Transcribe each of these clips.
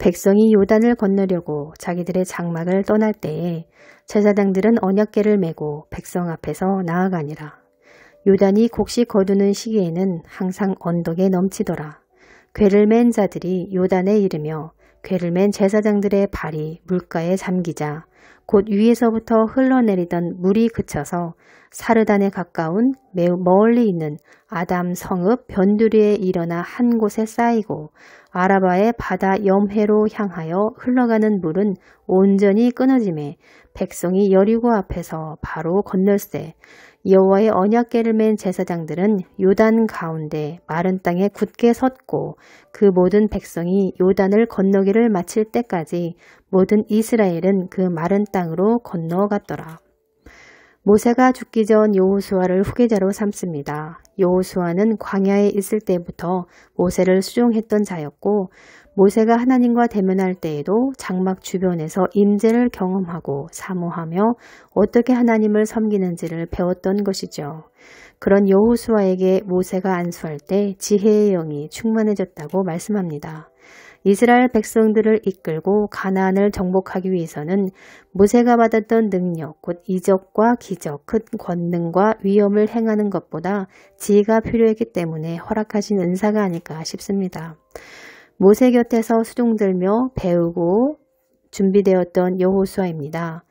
백성이 요단을 건너려고 자기들의 장막을 떠날 때에 제사장들은 언약궤를 메고 백성 앞에서 나아가니라. 요단이 곡식 거두는 시기에는 항상 언덕에 넘치더라. 궤를 맨 자들이 요단에 이르며 궤를 맨 제사장들의 발이 물가에 잠기자 곧 위에서부터 흘러내리던 물이 그쳐서 사르단에 가까운 매우 멀리 있는 아담 성읍 변두리에 일어나 한 곳에 쌓이고 아라바의 바다 염해로 향하여 흘러가는 물은 온전히 끊어지매 백성이 여리고 앞에서 바로 건널세. 여호와의 언약궤를 맨 제사장들은 요단 가운데 마른 땅에 굳게 섰고 그 모든 백성이 요단을 건너기를 마칠 때까지 모든 이스라엘은 그 마른 땅으로 건너갔더라. 모세가 죽기 전 여호수아를 후계자로 삼습니다. 여호수아는 광야에 있을 때부터 모세를 수종했던 자였고 모세가 하나님과 대면할 때에도 장막 주변에서 임재를 경험하고 사모하며 어떻게 하나님을 섬기는지를 배웠던 것이죠. 그런 여호수아에게 모세가 안수할 때 지혜의 영이 충만해졌다고 말씀합니다. 이스라엘 백성들을 이끌고 가나안을 정복하기 위해서는 모세가 받았던 능력, 곧 이적과 기적, 큰 권능과 위엄을 행하는 것보다 지혜가 필요했기 때문에 허락하신 은사가 아닐까 싶습니다. 모세 곁에서 수종들며 배우고 준비되었던 여호수아입니다.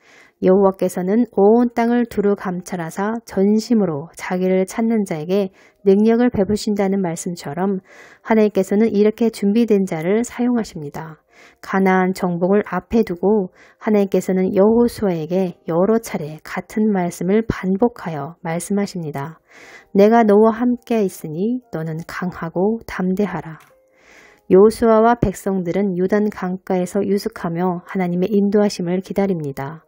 여호와께서는 온 땅을 두루 감찰하사 전심으로 자기를 찾는 자에게 능력을 베푸신다는 말씀처럼 하나님께서는 이렇게 준비된 자를 사용하십니다. 가나안 정복을 앞에 두고 하나님께서는 여호수아에게 여러 차례 같은 말씀을 반복하여 말씀하십니다. 내가 너와 함께 있으니 너는 강하고 담대하라. 여호수아와 백성들은 요단 강가에서 유숙하며 하나님의 인도하심을 기다립니다.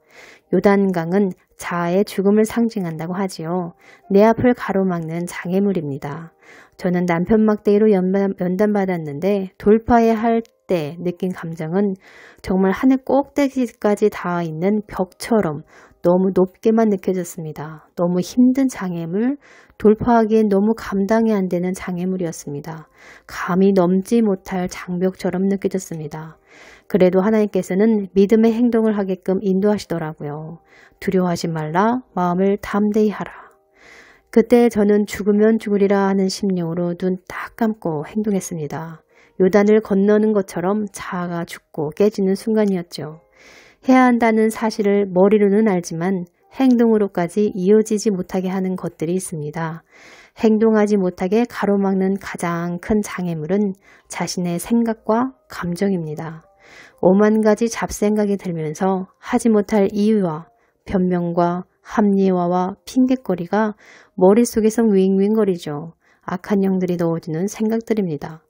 요단강은 자아의 죽음을 상징한다고 하지요. 내 앞을 가로막는 장애물입니다. 저는 남편 막대기로 연단받았는데 돌파해야 할 때 느낀 감정은 정말 하늘 꼭대기까지 닿아 있는 벽처럼 너무 높게만 느껴졌습니다. 너무 힘든 장애물, 돌파하기엔 너무 감당이 안 되는 장애물이었습니다. 감히 넘지 못할 장벽처럼 느껴졌습니다. 그래도 하나님께서는 믿음의 행동을 하게끔 인도하시더라고요. 두려워하지 말라, 마음을 담대히 하라. 그때 저는 죽으면 죽으리라 하는 심령으로 눈 딱 감고 행동했습니다. 요단을 건너는 것처럼 자아가 죽고 깨지는 순간이었죠. 해야 한다는 사실을 머리로는 알지만 행동으로까지 이어지지 못하게 하는 것들이 있습니다. 행동하지 못하게 가로막는 가장 큰 장애물은 자신의 생각과 감정입니다. 오만 가지 잡생각이 들면서 하지 못할 이유와 변명과 합리화와 핑곗거리가 머릿속에서 윙윙거리죠. 악한 영들이 넣어주는 생각들입니다.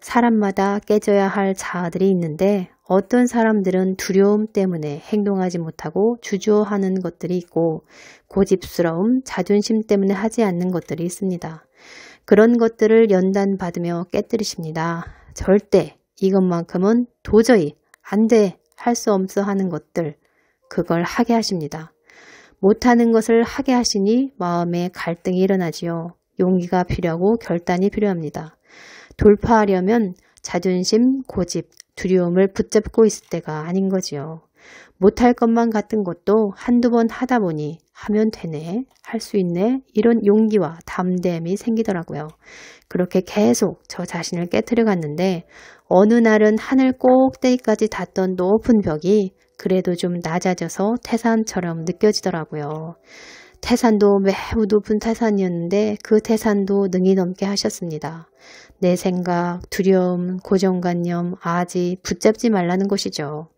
사람마다 깨져야 할 자아들이 있는데 어떤 사람들은 두려움 때문에 행동하지 못하고 주저하는 것들이 있고 고집스러움, 자존심 때문에 하지 않는 것들이 있습니다. 그런 것들을 연단받으며 깨뜨리십니다. 절대 이것만큼은 도저히 안 돼, 할 수 없어 하는 것들, 그걸 하게 하십니다. 못하는 것을 하게 하시니 마음에 갈등이 일어나지요. 용기가 필요하고 결단이 필요합니다. 돌파하려면 자존심, 고집, 두려움을 붙잡고 있을 때가 아닌 거지요. 못할 것만 같은 것도 한두 번 하다 보니 하면 되네, 할 수 있네, 이런 용기와 담대함이 생기더라고요. 그렇게 계속 저 자신을 깨트려 갔는데 어느 날은 하늘 꼭대기까지 닿던 높은 벽이 그래도 좀 낮아져서 태산처럼 느껴지더라고요. 태산도 매우 높은 태산이었는데 그 태산도 능히 넘게 하셨습니다. 내 생각, 두려움, 고정관념, 아지 붙잡지 말라는 것이죠.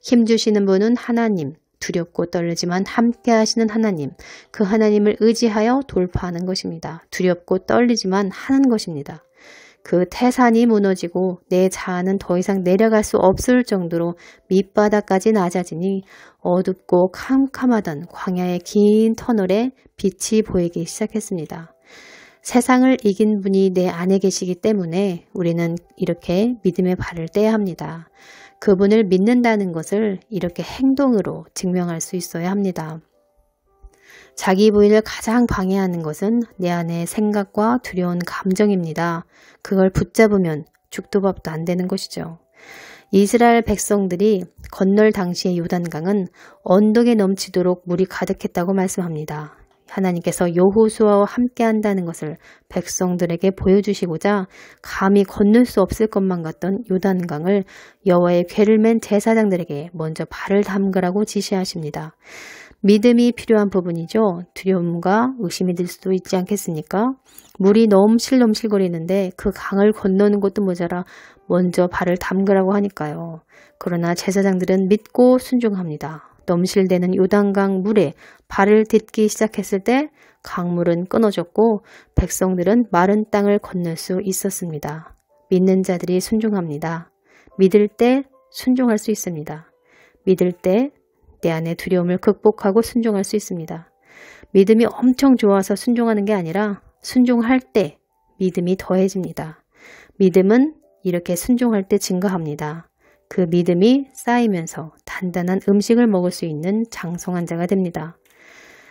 힘주시는 분은 하나님, 두렵고 떨리지만 함께 하시는 하나님, 그 하나님을 의지하여 돌파하는 것입니다. 두렵고 떨리지만 하는 것입니다. 그 태산이 무너지고 내 자아는 더 이상 내려갈 수 없을 정도로 밑바닥까지 낮아지니 어둡고 캄캄하던 광야의 긴 터널에 빛이 보이기 시작했습니다. 세상을 이긴 분이 내 안에 계시기 때문에 우리는 이렇게 믿음의 발을 떼야 합니다. 그분을 믿는다는 것을 이렇게 행동으로 증명할 수 있어야 합니다. 자기 부인을 가장 방해하는 것은 내 안의 생각과 두려운 감정입니다. 그걸 붙잡으면 죽도 밥도 안 되는 것이죠. 이스라엘 백성들이 건널 당시의 요단강은 언덕에 넘치도록 물이 가득했다고 말씀합니다. 하나님께서 여호수아와 함께 한다는 것을 백성들에게 보여주시고자 감히 건널 수 없을 것만 같던 요단강을 여호와의 궤를 맨 제사장들에게 먼저 발을 담그라고 지시하십니다. 믿음이 필요한 부분이죠. 두려움과 의심이 들 수도 있지 않겠습니까? 물이 넘실넘실거리는데 그 강을 건너는 것도 모자라 먼저 발을 담그라고 하니까요. 그러나 제사장들은 믿고 순종합니다. 넘실대는 요단강 물에 발을 딛기 시작했을 때 강물은 끊어졌고 백성들은 마른 땅을 건널 수 있었습니다. 믿는 자들이 순종합니다. 믿을 때 순종할 수 있습니다. 믿을 때 내 안의 두려움을 극복하고 순종할 수 있습니다. 믿음이 엄청 좋아서 순종하는 게 아니라 순종할 때 믿음이 더해집니다. 믿음은 이렇게 순종할 때 증가합니다. 그 믿음이 쌓이면서 단단한 음식을 먹을 수 있는 장성한 자가 됩니다.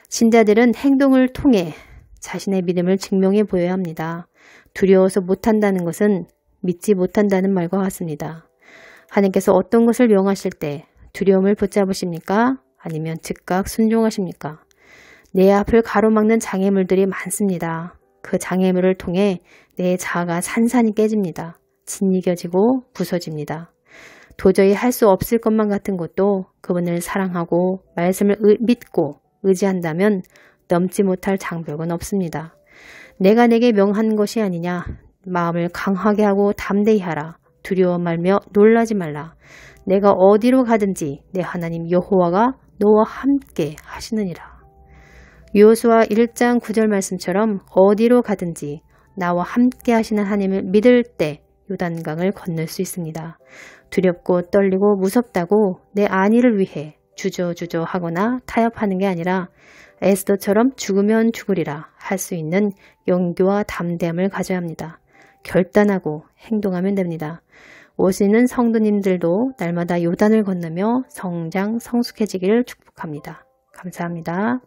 신자들은 행동을 통해 자신의 믿음을 증명해 보여야 합니다. 두려워서 못한다는 것은 믿지 못한다는 말과 같습니다. 하나님께서 어떤 것을 명하실 때 두려움을 붙잡으십니까? 아니면 즉각 순종하십니까? 내 앞을 가로막는 장애물들이 많습니다. 그 장애물을 통해 내 자아가 산산이 깨집니다. 짓이겨지고 부서집니다. 도저히 할 수 없을 것만 같은 것도 그분을 사랑하고 말씀을 믿고 의지한다면 넘지 못할 장벽은 없습니다. 내가 내게 명한 것이 아니냐. 마음을 강하게 하고 담대히 하라. 두려워 말며 놀라지 말라. 내가 어디로 가든지 내 하나님 여호와가 너와 함께 하시느니라. 여호수아 1장 9절 말씀처럼 어디로 가든지 나와 함께 하시는 하나님을 믿을 때 요단강을 건널 수 있습니다. 두렵고 떨리고 무섭다고 내 안위를 위해 주저주저 하거나 타협하는 게 아니라 에스더처럼 죽으면 죽으리라 할 수 있는 용기와 담대함을 가져야 합니다. 결단하고 행동하면 됩니다. 오시는 성도님들도 날마다 요단을 건너며 성장 성숙해지기를 축복합니다. 감사합니다.